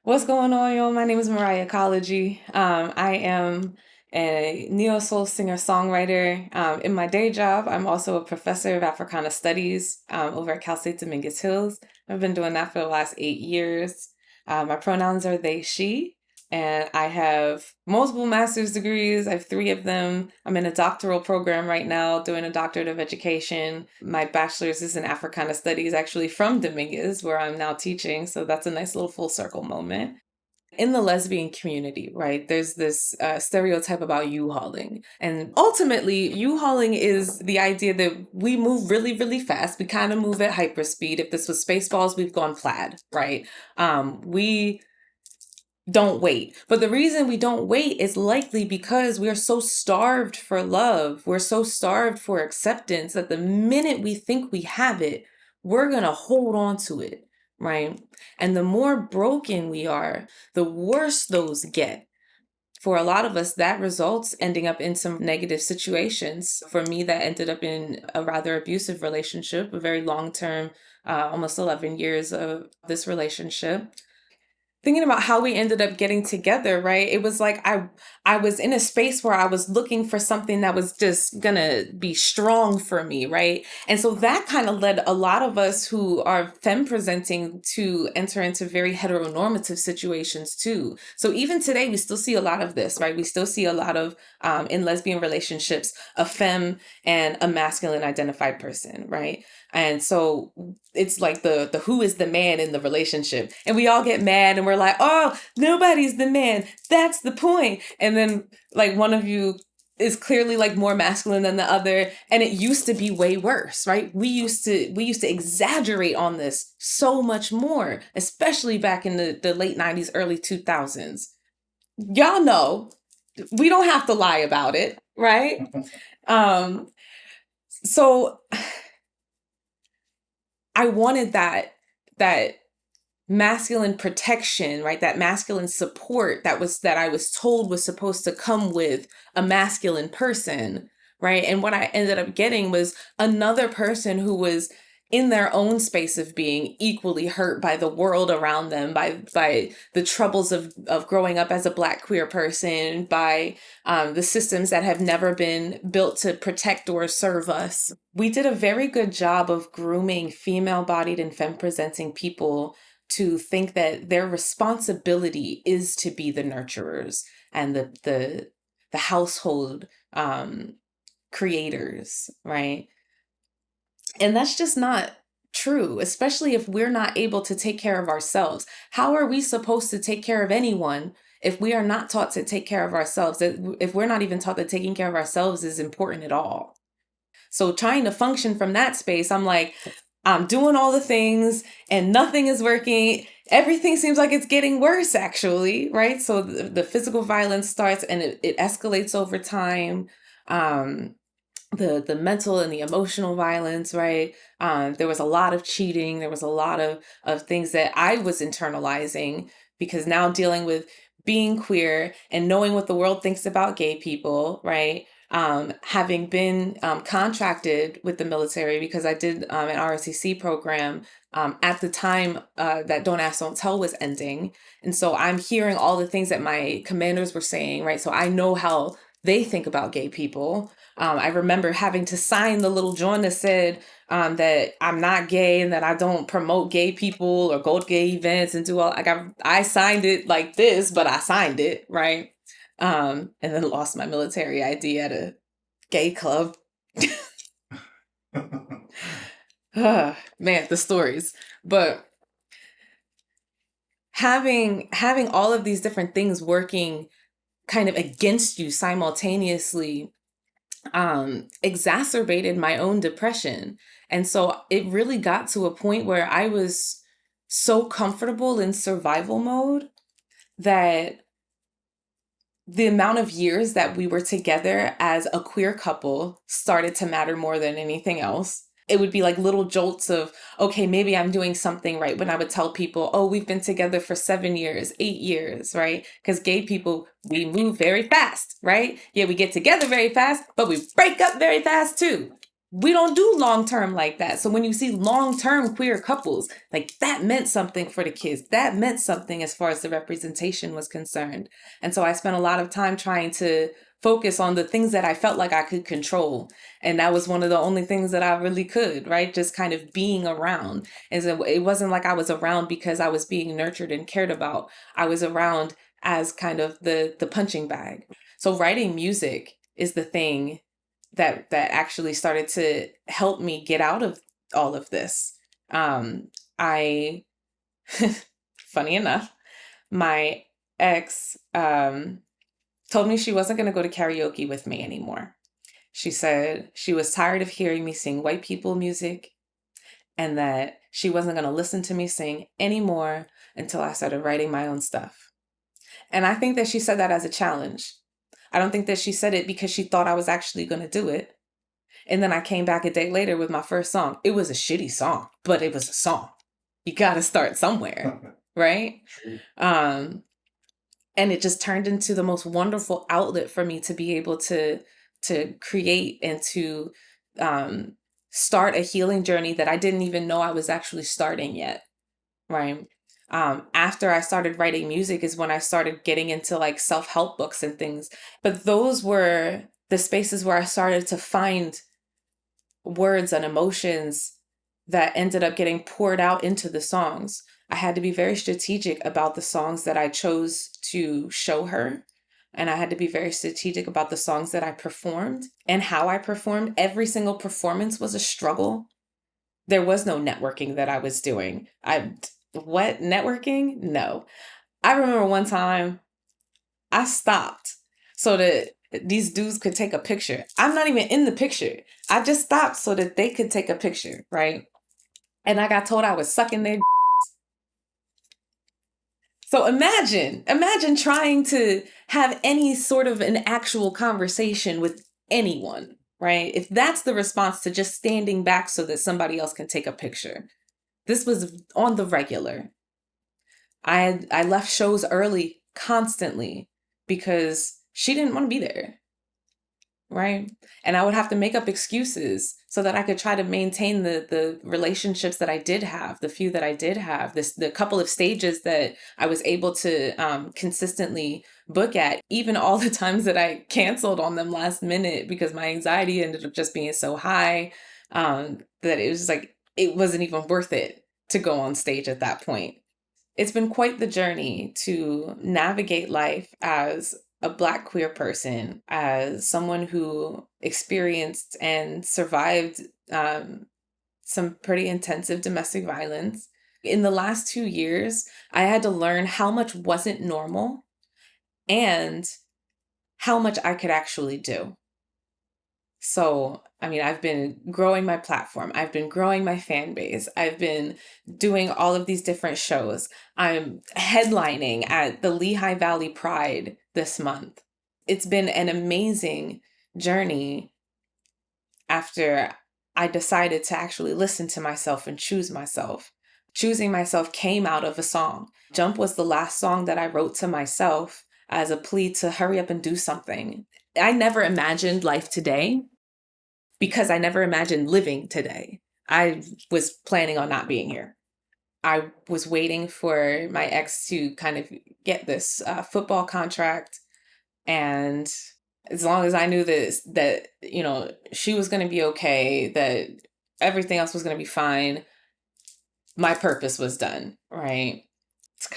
What's going on, y'all? My name is Meryahcology. I am a neo soul singer songwriter. In my day job, I'm also a professor of Africana Studies over at Cal State Dominguez Hills. I've been doing that for the last 8 years. My pronouns are they, she, and I have multiple master's degrees. I have three of them. I'm in a doctoral program right now, doing a doctorate of education. My bachelor's is in Africana Studies, actually from Dominguez, where I'm now teaching. So that's a nice little full circle moment. In the lesbian community, right, there's this stereotype about U-hauling. And ultimately, U-hauling is the idea that we move really, really fast. We kind of move at hyperspeed. If this was Spaceballs, we've gone plaid, right? We don't wait. But the reason we don't wait is likely because we are so starved for love. We're so starved for acceptance that the minute we think we have it, we're going to hold on to it, right? And the more broken we are, the worse those get. For a lot of us, that results ending up in some negative situations. For me, that ended up in a rather abusive relationship, a very long term, almost 11 years of this relationship. Thinking about how we ended up getting together, right? It was like I was in a space where I was looking for something that was just gonna be strong for me, right? And so that kind of led a lot of us who are femme presenting to enter into very heteronormative situations too. So even today, we still see a lot of this, right? We still see a lot of in lesbian relationships, a femme and a masculine identified person, right? And so it's like the who is the man in the relationship. And we all get mad and we're like, oh, nobody's the man. That's the point. And then like one of you is clearly like more masculine than the other. And it used to be way worse, right? We used to exaggerate on this so much more, especially back in the late 90s, early 2000s. Y'all know we don't have to lie about it, right? Um, so I wanted that masculine protection, right? That masculine support that I was told was supposed to come with a masculine person, right? And what I ended up getting was another person who was in their own space of being equally hurt by the world around them, by the troubles of growing up as a Black queer person, by the systems that have never been built to protect or serve us. We did a very good job of grooming female-bodied and femme-presenting people to think that their responsibility is to be the nurturers and the household creators, right? And that's just not true, especially if we're not able to take care of ourselves. How are we supposed to take care of anyone if we are not taught to take care of ourselves? If we're not even taught that taking care of ourselves is important at all. So trying to function from that space, I'm like, I'm doing all the things and nothing is working. Everything seems like it's getting worse, actually, right? So the physical violence starts and it escalates over time. The mental and the emotional violence, right? There was a lot of cheating. There was a lot of things that I was internalizing because now dealing with being queer and knowing what the world thinks about gay people, right? Having been contracted with the military because I did an ROTC program at the time that Don't Ask, Don't Tell was ending. And so I'm hearing all the things that my commanders were saying, right? So I know how they think about gay people. I remember having to sign the little joint that said that I'm not gay and that I don't promote gay people or go to gay events and do all. Like I signed it like this, but I signed it, right? And then lost my military ID at a gay club. Man, the stories. But having all of these different things working kind of against you simultaneously exacerbated my own depression. And so it really got to a point where I was so comfortable in survival mode that the amount of years that we were together as a queer couple started to matter more than anything else. It would be like little jolts of, okay, maybe I'm doing something right. When I would tell people, oh, we've been together for 7 years, 8 years, right? Because gay people, we move very fast, right? Yeah, we get together very fast, but we break up very fast too. we don't do long term like that. So when you see long term queer couples, like that meant something for the kids. That meant something as far as the representation was concerned. And so I spent a lot of time trying to focus on the things that I felt like I could control. And that was one of the only things that I really could, right? Just kind of being around. And so it wasn't like I was around because I was being nurtured and cared about. I was around as kind of the punching bag. So writing music is the thing that actually started to help me get out of all of this. I, funny enough, my ex told me she wasn't going to go to karaoke with me anymore. She said she was tired of hearing me sing white people music and that she wasn't going to listen to me sing anymore until I started writing my own stuff. And I think that she said that as a challenge. I don't think that she said it because she thought I was actually going to do it. And then I came back a day later with my first song. It was a shitty song, but it was a song. You got to start somewhere, right? And it just turned into the most wonderful outlet for me to be able to create and to start a healing journey that I didn't even know I was actually starting yet, right? After I started writing music is when I started getting into like self-help books and things. But those were the spaces where I started to find words and emotions that ended up getting poured out into the songs. I had to be very strategic about the songs that I chose to show her. And I had to be very strategic about the songs that I performed and how I performed. Every single performance was a struggle. There was no networking that I was doing. What networking? No. I remember one time I stopped so that these dudes could take a picture. I'm not even in the picture. I just stopped so that they could take a picture, right? And I got told I was sucking their. So imagine trying to have any sort of an actual conversation with anyone, right? If that's the response to just standing back so that somebody else can take a picture. This was on the regular. I left shows early constantly because she didn't want to be there. Right. And I would have to make up excuses so that I could try to maintain the relationships that I did have, the few that I did have, the couple of stages that I was able to consistently book at, even all the times that I canceled on them last minute because my anxiety ended up just being so high that it was just like, it wasn't even worth it to go on stage at that point. It's been quite the journey to navigate life as a Black queer person, as someone who experienced and survived some pretty intensive domestic violence. In the last 2 years, I had to learn how much wasn't normal and how much I could actually do. So, I mean, I've been growing my platform. I've been growing my fan base. I've been doing all of these different shows. I'm headlining at the Lehigh Valley Pride this month. It's been an amazing journey after I decided to actually listen to myself and choose myself. Choosing myself came out of a song. Jump was the last song that I wrote to myself as a plea to hurry up and do something. I never imagined life today because I never imagined living today. I was planning on not being here. I was waiting for my ex to kind of get this football contract. And as long as I knew this, that, you know, she was going to be okay, that everything else was going to be fine, my purpose was done, right?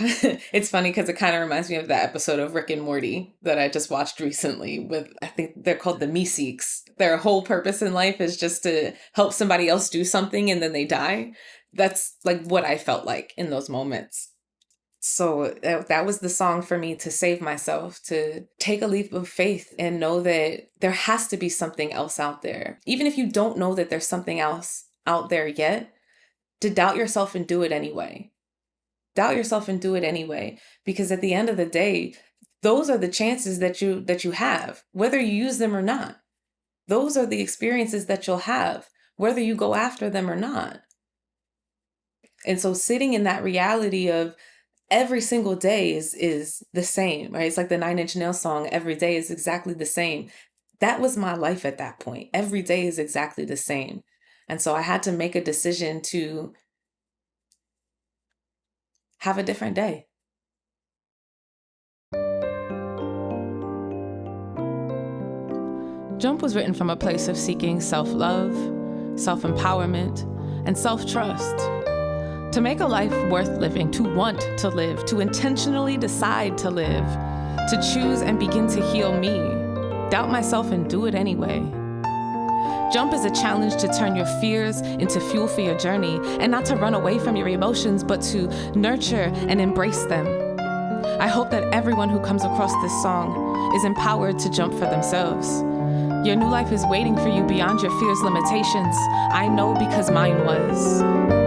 It's funny because it kind of reminds me of that episode of Rick and Morty that I just watched recently with, I think they're called the Meeseeks. Their whole purpose in life is just to help somebody else do something and then they die. That's like what I felt like in those moments. So that was the song for me to save myself, to take a leap of faith and know that there has to be something else out there. Even if you don't know that there's something else out there yet, to doubt yourself and do it anyway. Doubt yourself and do it anyway, because at the end of the day, those are the chances that you have, whether you use them or not. Those are the experiences that you'll have, whether you go after them or not. And so sitting in that reality of every single day is the same, right? It's like the Nine Inch Nails song, every day is exactly the same. that was my life at that point. Every day is exactly the same. And so I had to make a decision to have a different day. Jump was written from a place of seeking self-love, self-empowerment, and self-trust. To make a life worth living, to want to live, to intentionally decide to live, to choose and begin to heal me, doubt myself and do it anyway. Jump is a challenge to turn your fears into fuel for your journey, and not to run away from your emotions, but to nurture and embrace them. I hope that everyone who comes across this song is empowered to jump for themselves. Your new life is waiting for you beyond your fears' limitations. I know because mine was.